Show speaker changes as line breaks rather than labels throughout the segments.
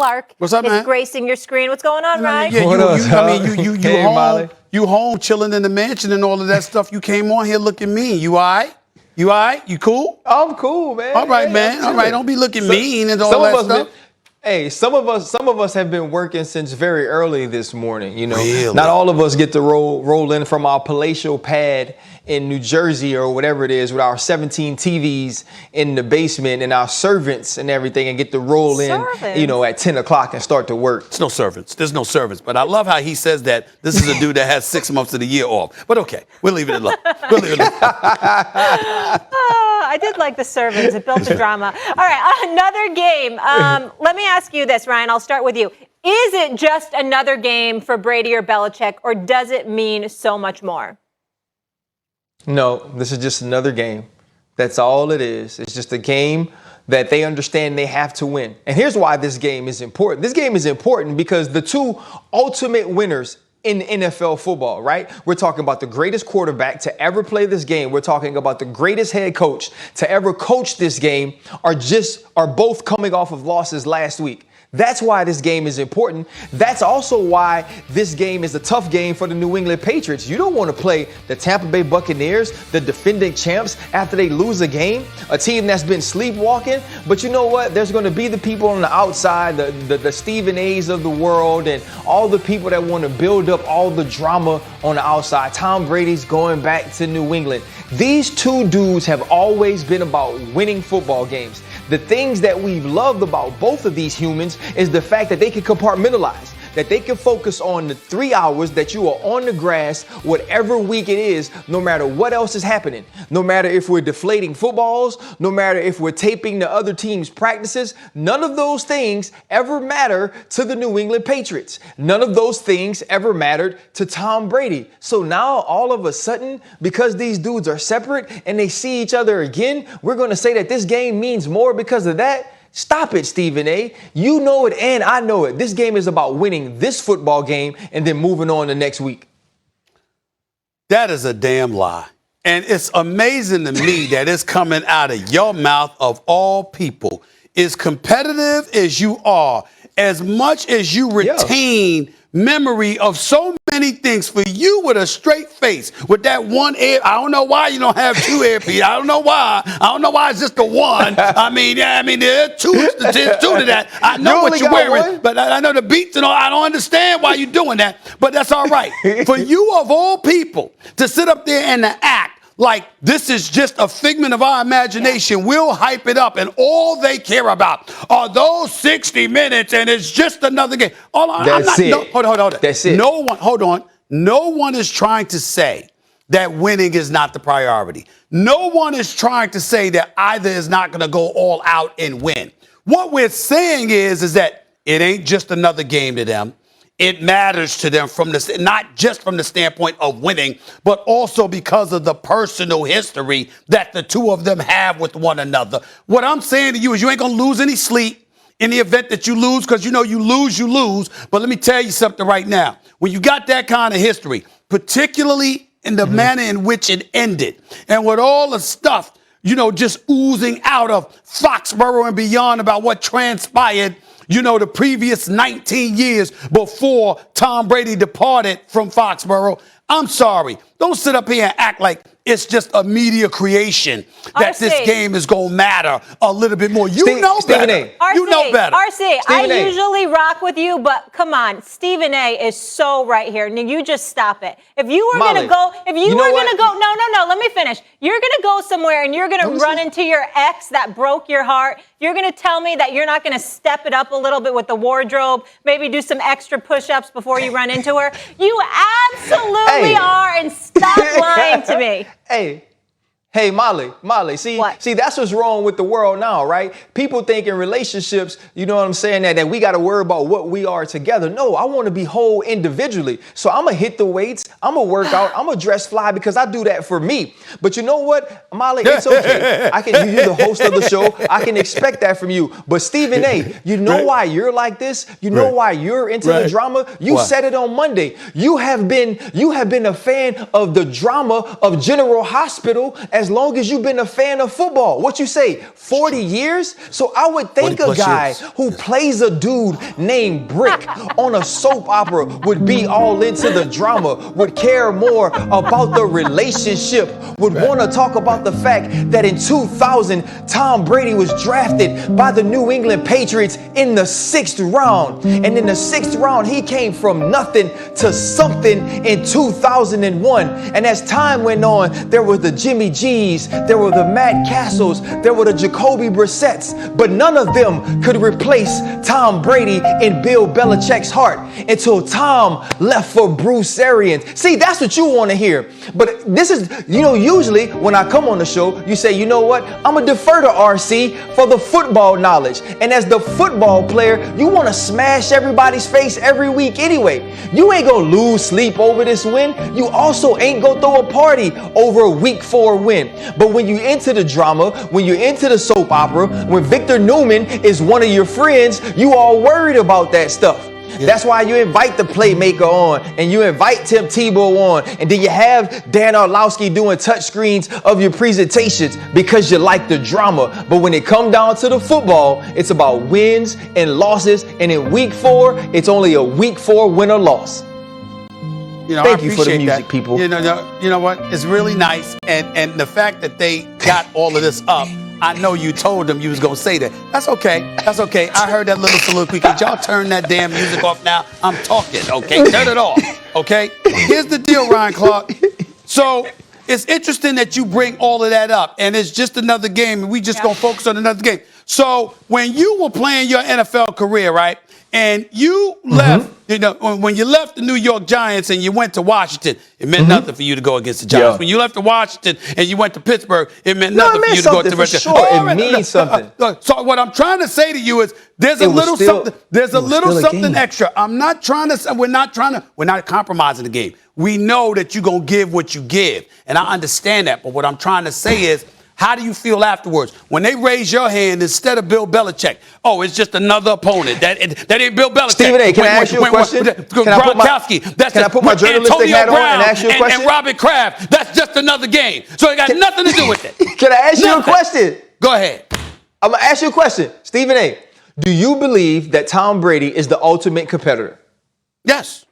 Clark
What's up,
is
man?
gracing your screen. What's going on, Ryan?
Yeah, you home chilling in the mansion and all of that stuff. You came on here looking mean. You all right? You all right? You cool?
I'm cool, man.
All right, man. All right. Don't be looking mean and all that stuff.
Some of us have been working since very early this morning. You know,
Really?
Not all of us get to roll in from our palatial pad in New Jersey or whatever it is with our 17 TVs in the basement and our servants and everything and get to roll in, you know, at 10 o'clock and start to work.
It's no servants. There's no servants. But I love how he says that this is a dude that has 6 months of the year off. But okay, we'll leave it alone.
I did like the servants. It built the drama. All right, another game. Let me ask you this, Ryan. I'll start with you. Is it just another game for Brady or Belichick, or does it mean so much more?
No, this is just another game. That's all it is. It's just a game that they understand they have to win. And here's why this game is important. This game is important because the two ultimate winners in NFL football, right? We're talking about the greatest quarterback to ever play this game. We're talking about the greatest head coach to ever coach this game are both coming off of losses last week. That's why this game is important. That's also why this game is a tough game for the New England Patriots. You don't want to play the Tampa Bay Buccaneers, the defending champs, after they lose a game, a team that's been sleepwalking. But you know what? There's going to be the people on the outside, the Stephen A's of the world, and all the people that want to build up all the drama on the outside. Tom Brady's going back to New England. These two dudes have always been about winning football games. The things that we've loved about both of these humans is the fact that they can compartmentalize, that they can focus on the 3 hours that you are on the grass, whatever week it is, no matter what else is happening, no matter if we're deflating footballs, no matter if we're taping the other team's practices. None of those things ever matter to the New England Patriots. None of those things ever mattered to Tom Brady. So now all of a sudden, because these dudes are separate and they see each other again, we're going to say that this game means more because of that. Stop it, Stephen A. You know it and I know it. This game is about winning this football game and then moving on to next week.
That is a damn lie. And it's amazing to me that it's coming out of your mouth of all people. As competitive as you are, as much as you retain memory of so many things, for you with a straight face, with that one ear, I don't know why you don't have two earpieces. I don't know why. I don't know why it's just the one. there are two to that. I know what you're wearing, but I know the beats and all. I don't understand why you're doing that, but that's all right. For you of all people to sit up there and to act like this is just a figment of our imagination, we'll hype it up, and all they care about are those 60 minutes, and it's just another game. Hold on. That's it. No one is trying to say that winning is not the priority. No one is trying to say that either is not going to go all out and win. What we're saying is that it ain't just another game to them. It matters to them not just from the standpoint of winning, but also because of the personal history that the two of them have with one another. What I'm saying to you is you ain't going to lose any sleep in the event that you lose, because you know you lose. But let me tell you something right now. When you got that kind of history, particularly in the manner in which it ended, and with all the stuff, just oozing out of Foxborough and beyond about what transpired, the previous 19 years before Tom Brady departed from Foxborough. I'm sorry. Don't sit up here and act like it's just a media creation that this game is going to matter a little bit more. You know better.
I usually rock with you, but come on. Stephen A. is so right here. Now, you just stop it. If you were going to go, no, let me finish. You're going to go somewhere and you're going to run into your ex that broke your heart. You're going to tell me that you're not going to step it up a little bit with the wardrobe, maybe do some extra push-ups before you run into her. You absolutely are, and stop lying to me.
Hey, Molly, see, that's what's wrong with the world now, right? People think in relationships, you know what I'm saying, that we got to worry about what we are together. No, I want to be whole individually. So I'm going to hit the weights. I'm going to work out. I'm going to dress fly because I do that for me. But you know what, Molly, it's okay. You're the host of the show. I can expect that from you. But Stephen A., you know why you're like this? You know why you're into the drama? You said it on Monday. You have been a fan of the drama of General Hospital as long as you've been a fan of football. What you say, 40 years? So I would think a guy who plays a dude named Brick on a soap opera would be all into the drama, would care more about the relationship, would want to talk about the fact that in 2000, Tom Brady was drafted by the New England Patriots in the 6th round. And in the 6th round, he came from nothing to something in 2001. And as time went on, there were the Jimmy G's, there were the Matt Castles, there were the Jacoby Brissetts, but none of them could replace Tom Brady in Bill Belichick's heart until Tom left for Bruce Arians. See, that's what you want to hear. But this is, usually when I come on the show, you say, you know what? I'm going to defer to RC for the football knowledge. And as the football player, you want to smash everybody's face every week anyway. You ain't going to lose sleep over this win. You also ain't going to throw a party over a week 4 win. But when you're into the drama, when you're into the soap opera, when Victor Newman is one of your friends, you all worried about that stuff. Yeah. That's why you invite the playmaker on and you invite Tim Tebow on. And then you have Dan Orlowski doing touch screens of your presentations because you like the drama. But when it comes down to the football, it's about wins and losses. And in week 4, it's only a week 4 win or loss. Thank you for the music, people.
You know what? It's really nice. And the fact that they got all of this up, I know you told them you was going to say that. That's okay. That's okay. I heard that little soliloquy. Could y'all turn that damn music off now? I'm talking, okay? Turn it off, okay? Here's the deal, Ryan Clark. So it's interesting that you bring all of that up, and it's just another game, and we just going to focus on another game. So when you were playing your NFL career, right, and you left, when you left the New York Giants and you went to Washington, it meant nothing for you to go against the Giants. Yeah. When you left to Washington and you went to Pittsburgh, it meant nothing for you to go to the Redskins.
Sure. It means something.
So what I'm trying to say to you is there's a little something. There's a little something extra. I'm not trying to. We're not compromising the game. We know that you're gonna give what you give, and I understand that. But what I'm trying to say is, how do you feel afterwards when they raise your hand instead of Bill Belichick? Oh, it's just another opponent. That ain't Bill Belichick.
Stephen A., can I ask you a question? Can I put my journalistic hat on and ask you a question?
And Robert Kraft, that's just another game. So it got nothing to do with it.
Can I ask you a question?
Go ahead.
I'm going to ask you a question. Stephen A., do you believe that Tom Brady is the ultimate competitor?
Yes.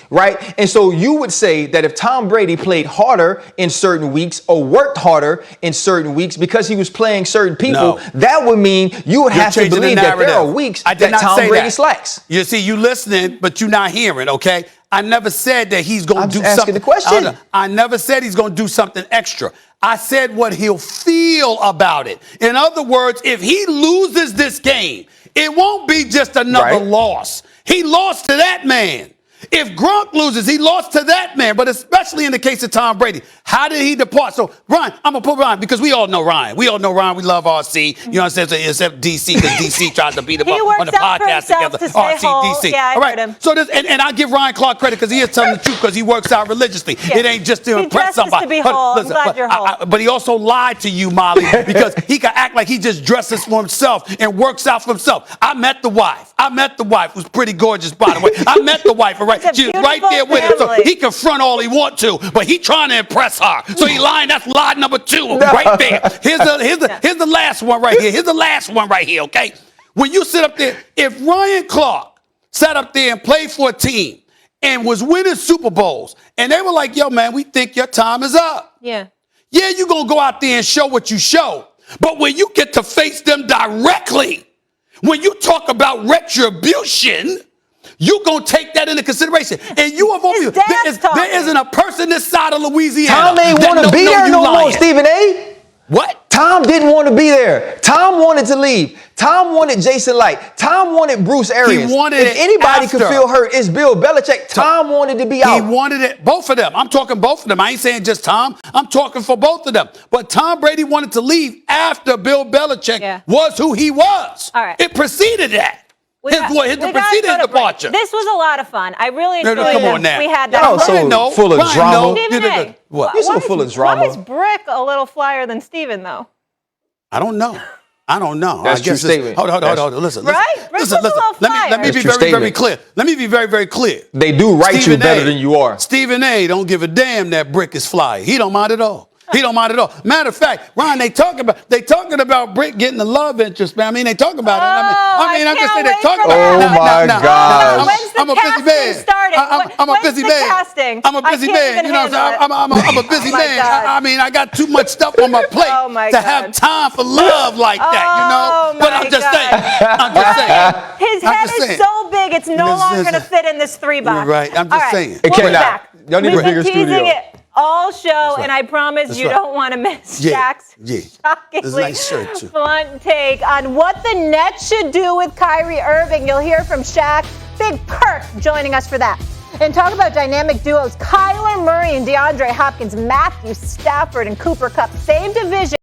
Right? And so you would say that if Tom Brady played harder in certain weeks or worked harder in certain weeks because he was playing certain people, that would mean you would have to believe that there are weeks that Tom Brady slacks.
You see, you listening, but you're not hearing, okay? I never said that he's going to do something.
I'm asking the question.
I never said he's going to do something extra. I said what he'll feel about it. In other words, if he loses this game, it won't be just another loss. He lost to that man. If Gronk loses, he lost to that man, but especially in the case of Tom Brady. How did he depart? So, Ryan, I'm going to put Ryan, because we all know Ryan. We all know Ryan. We love RC. You know what I'm saying? Except DC, because DC tries to beat him up on the podcast together. RC, DC.
Yeah,
all right. So and I give Ryan Clark credit because he is telling the truth because he works out religiously. Yeah. It ain't just to impress somebody.
To be whole. I'm glad you're whole.
But he also lied to you, Molly, because he can act like he just dresses for himself and works out for himself. I met the wife. Who's pretty gorgeous, by the way. I met the wife, all right? She's right there with him, so he can front all he want to, but he trying to impress her. So he lying. That's lie number 2 right there. Here's the last one right here. Here's the last one right here, okay? When you sit up there, if Ryan Clark sat up there and played for a team and was winning Super Bowls, and they were like, yo, man, we think your time is up.
Yeah,
you're going to go out there and show what you show. But when you get to face them directly, when you talk about retribution, you're going to take that into consideration. And you have over there isn't a person this side of Louisiana.
Tom ain't want to be there no more, Stephen A.
What?
Tom didn't want to be there. Tom wanted to leave. Tom wanted Jason Light. Tom wanted Bruce Arians.
He wanted
if anybody could feel hurt, it's Bill Belichick. Tom wanted to be out.
He wanted it, both of them. I'm talking both of them. I ain't saying just Tom. I'm talking for both of them. But Tom Brady wanted to leave after Bill Belichick was who he was.
All right.
It preceded that. His departure.
This was a lot of fun. I really enjoyed it.
Come on now.
We had that.
Y'all so full of drama.
What?
You're so full of drama.
Why is Brick a little flyer than Steven, though?
I don't know.
That's a true statement.
Hold on. Listen.
Right?
Listen. Let me be very clear. Let me be very, very clear.
They do write you better than you are.
Stephen A. don't give a damn that Brick is flyer. He don't mind at all. He don't mind at all. Matter of fact, Ron, they talking about Britt getting the love interest, man. I mean, they talking about it. I'm just saying they're talking about it.
Oh my God!
I'm a busy man. I'm a busy man. I'm a busy man. You know what I'm saying? I'm a busy man. I mean, I got too much stuff on my plate to have time for love like that, you know? But I'm just saying.
His head is so big, it's no longer going to fit in this 3-box.
You're right. I'm just saying.
It came out. Y'all need a bigger studio.
It all show, and I promise you don't want to miss Shaq's shockingly
nice shirt too.
Blunt take on what the Nets should do with Kyrie Irving. You'll hear from Shaq. Big Perk joining us for that. And talk about dynamic duos, Kyler Murray and DeAndre Hopkins, Matthew Stafford and Cooper Kupp, same division.